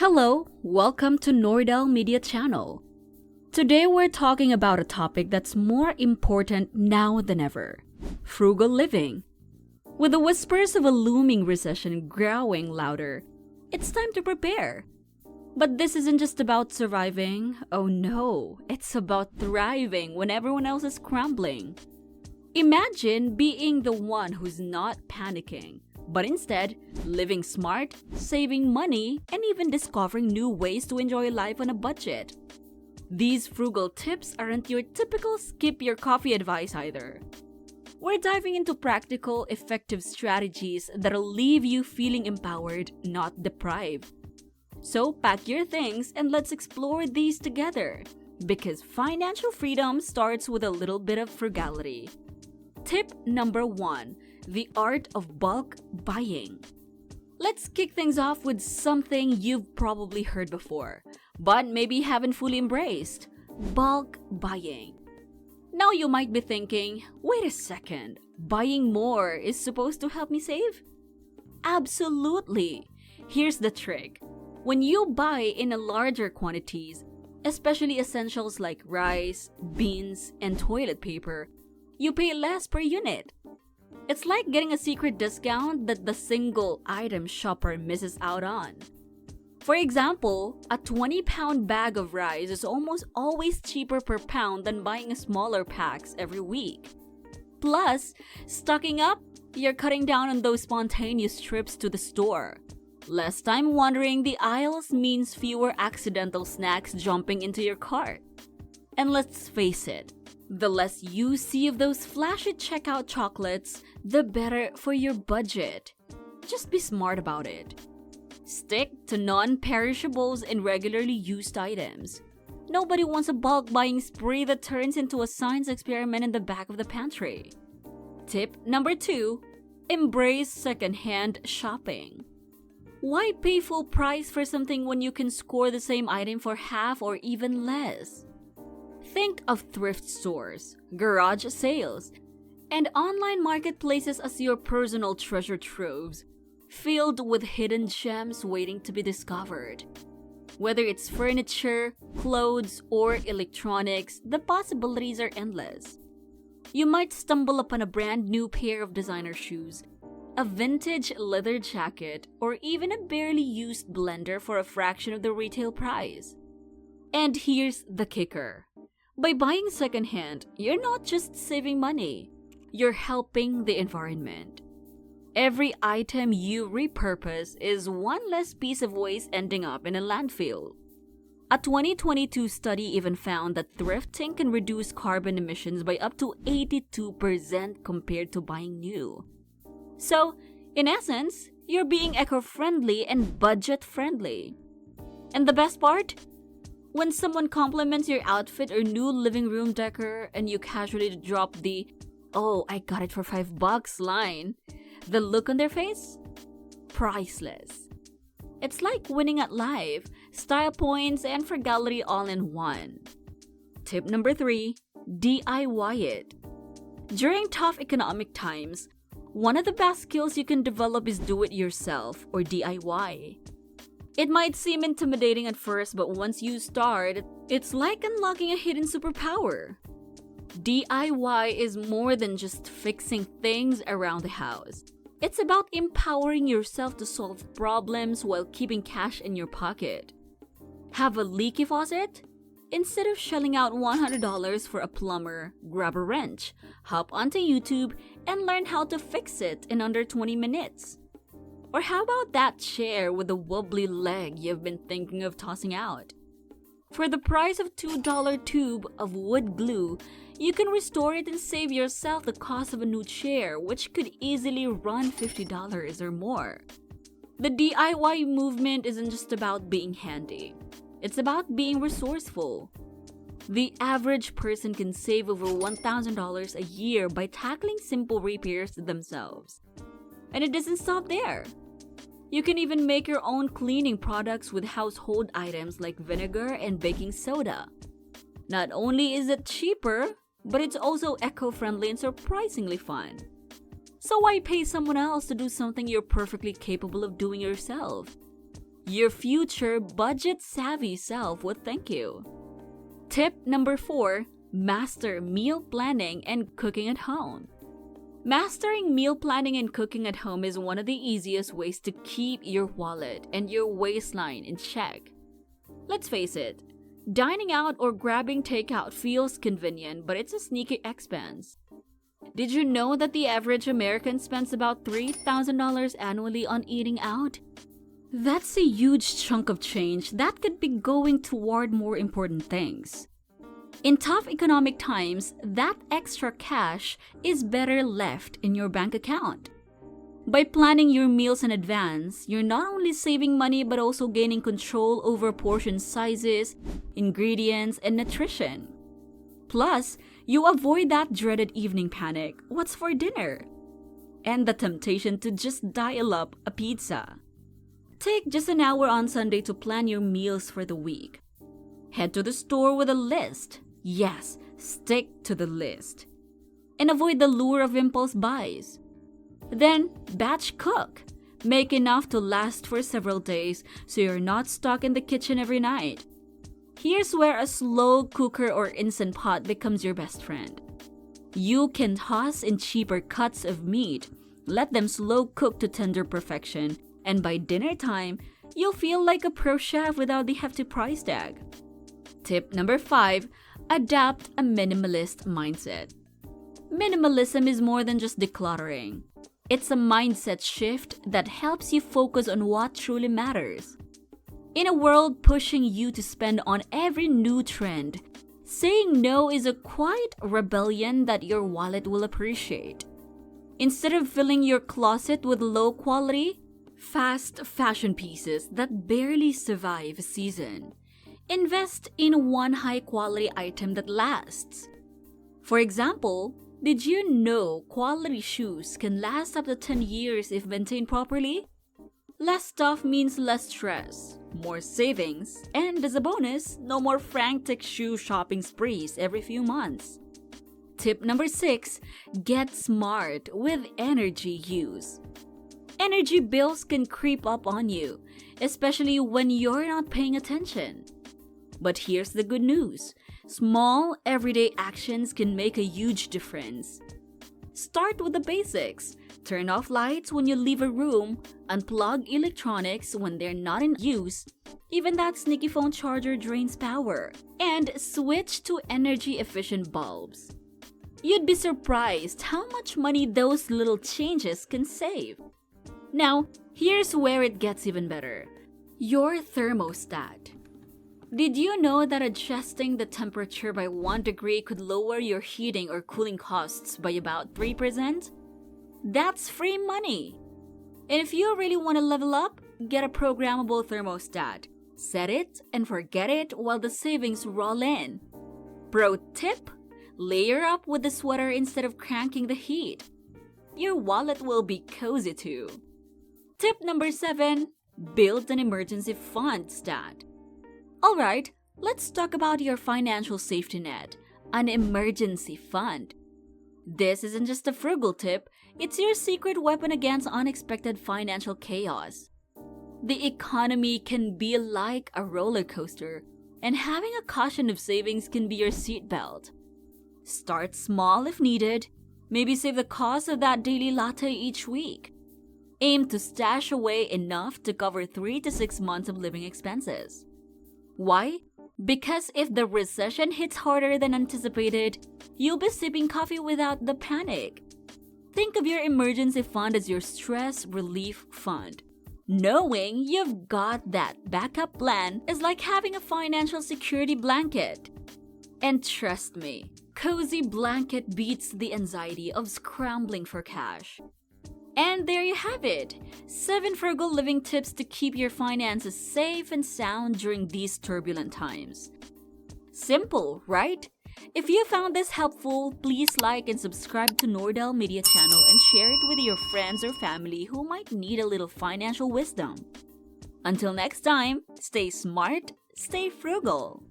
Hello, welcome to Nordel Media Channel. Today we're talking about a topic that's more important now than ever: frugal living. With the whispers of a looming recession growing louder, it's time to prepare. But this isn't just about surviving. Oh no, it's about thriving when everyone else is crumbling. Imagine being the one who's not panicking, but instead living smart, saving money, and even discovering new ways to enjoy life on a budget. These frugal tips aren't your typical skip your coffee advice either. We're diving into practical, effective strategies that'll leave you feeling empowered, not deprived. So pack your things and let's explore these together, because financial freedom starts with a little bit of frugality. Tip number 1: the art of bulk buying. Let's kick things off with something you've probably heard before, but maybe haven't fully embraced: bulk buying. Now you might be thinking, wait a second, buying more is supposed to help me save? Absolutely! Here's the trick. When you buy in a larger quantities, especially essentials like rice, beans, and toilet paper, you pay less per unit. It's like getting a secret discount that the single item shopper misses out on. For example, a 20-pound bag of rice is almost always cheaper per pound than buying a smaller packs every week. Plus, stocking up, you're cutting down on those spontaneous trips to the store. Less time wandering the aisles means fewer accidental snacks jumping into your cart. And let's face it, the less you see of those flashy checkout chocolates, the better for your budget. Just be smart about it. Stick to non-perishables and regularly used items. Nobody wants a bulk buying spree that turns into a science experiment in the back of the pantry. Tip number 2: embrace secondhand shopping. Why pay full price for something when you can score the same item for half or even less? Think of thrift stores, garage sales, and online marketplaces as your personal treasure troves, filled with hidden gems waiting to be discovered. Whether it's furniture, clothes, or electronics, the possibilities are endless. You might stumble upon a brand new pair of designer shoes, a vintage leather jacket, or even a barely used blender for a fraction of the retail price. And here's the kicker. By buying secondhand, you're not just saving money, you're helping the environment. Every item you repurpose is one less piece of waste ending up in a landfill. A 2022 study even found that thrifting can reduce carbon emissions by up to 82% compared to buying new. So, in essence, you're being eco-friendly and budget-friendly. And the best part? When someone compliments your outfit or new living room decor and you casually drop the "oh, I got it for $5" line, the look on their face? Priceless. It's like winning at life, style points, and frugality all in one. Tip number 3: DIY it. During tough economic times, one of the best skills you can develop is do-it-yourself or DIY. It might seem intimidating at first, but once you start, it's like unlocking a hidden superpower. DIY is more than just fixing things around the house. It's about empowering yourself to solve problems while keeping cash in your pocket. Have a leaky faucet? Instead of shelling out $100 for a plumber, grab a wrench, hop onto YouTube, and learn how to fix it in under 20 minutes. Or how about that chair with a wobbly leg you've been thinking of tossing out? For the price of $2 tube of wood glue, you can restore it and save yourself the cost of a new chair, which could easily run $50 or more. The DIY movement isn't just about being handy. It's about being resourceful. The average person can save over $1,000 a year by tackling simple repairs themselves. And it doesn't stop there. You can even make your own cleaning products with household items like vinegar and baking soda. Not only is it cheaper, but it's also eco-friendly and surprisingly fun. So why pay someone else to do something you're perfectly capable of doing yourself? Your future budget-savvy self would thank you. Tip number 4, master meal planning and cooking at home. Mastering meal planning and cooking at home is one of the easiest ways to keep your wallet and your waistline in check. Let's face it, dining out or grabbing takeout feels convenient, but it's a sneaky expense. Did you know that the average American spends about $3,000 annually on eating out? That's a huge chunk of change that could be going toward more important things. In tough economic times, that extra cash is better left in your bank account. By planning your meals in advance, you're not only saving money but also gaining control over portion sizes, ingredients, and nutrition. Plus, you avoid that dreaded evening panic, what's for dinner? And the temptation to just dial up a pizza. Take just an hour on Sunday to plan your meals for the week. Head to the store with a list. Yes, stick to the list. And avoid the lure of impulse buys. Then, batch cook. Make enough to last for several days so you're not stuck in the kitchen every night. Here's where a slow cooker or instant pot becomes your best friend. You can toss in cheaper cuts of meat, let them slow cook to tender perfection, and by dinner time, you'll feel like a pro chef without the hefty price tag. Tip number 5, adapt a minimalist mindset. Minimalism is more than just decluttering. It's a mindset shift that helps you focus on what truly matters. In a world pushing you to spend on every new trend, saying no is a quiet rebellion that your wallet will appreciate. Instead of filling your closet with low-quality, fast fashion pieces that barely survive a season, invest in one high-quality item that lasts. For example, did you know quality shoes can last up to 10 years if maintained properly? Less stuff means less stress, more savings, and as a bonus, no more frantic shoe shopping sprees every few months. Tip number 6, get smart with energy use. Energy bills can creep up on you, especially when you're not paying attention. But here's the good news. Small, everyday actions can make a huge difference. Start with the basics. Turn off lights when you leave a room, unplug electronics when they're not in use, even that sneaky phone charger drains power, and switch to energy-efficient bulbs. You'd be surprised how much money those little changes can save. Now, here's where it gets even better. Your thermostat. Did you know that adjusting the temperature by 1 degree could lower your heating or cooling costs by about 3%? That's free money! And if you really want to level up, get a programmable thermostat. Set it and forget it while the savings roll in. Pro tip: layer up with the sweater instead of cranking the heat. Your wallet will be cozy too. Tip number 7, build an emergency fund stat. Alright, let's talk about your financial safety net, an emergency fund. This isn't just a frugal tip, it's your secret weapon against unexpected financial chaos. The economy can be like a roller coaster, and having a cushion of savings can be your seatbelt. Start small if needed, maybe save the cost of that daily latte each week. Aim to stash away enough to cover 3 to 6 months of living expenses. Why? Because if the recession hits harder than anticipated, you'll be sipping coffee without the panic. Think of your emergency fund as your stress relief fund. Knowing you've got that backup plan is like having a financial security blanket. And trust me, cozy blanket beats the anxiety of scrambling for cash. And there you have it, 7 frugal living tips to keep your finances safe and sound during these turbulent times. Simple, right? If you found this helpful, please like and subscribe to Nordel Media channel and share it with your friends or family who might need a little financial wisdom. Until next time, stay smart, stay frugal.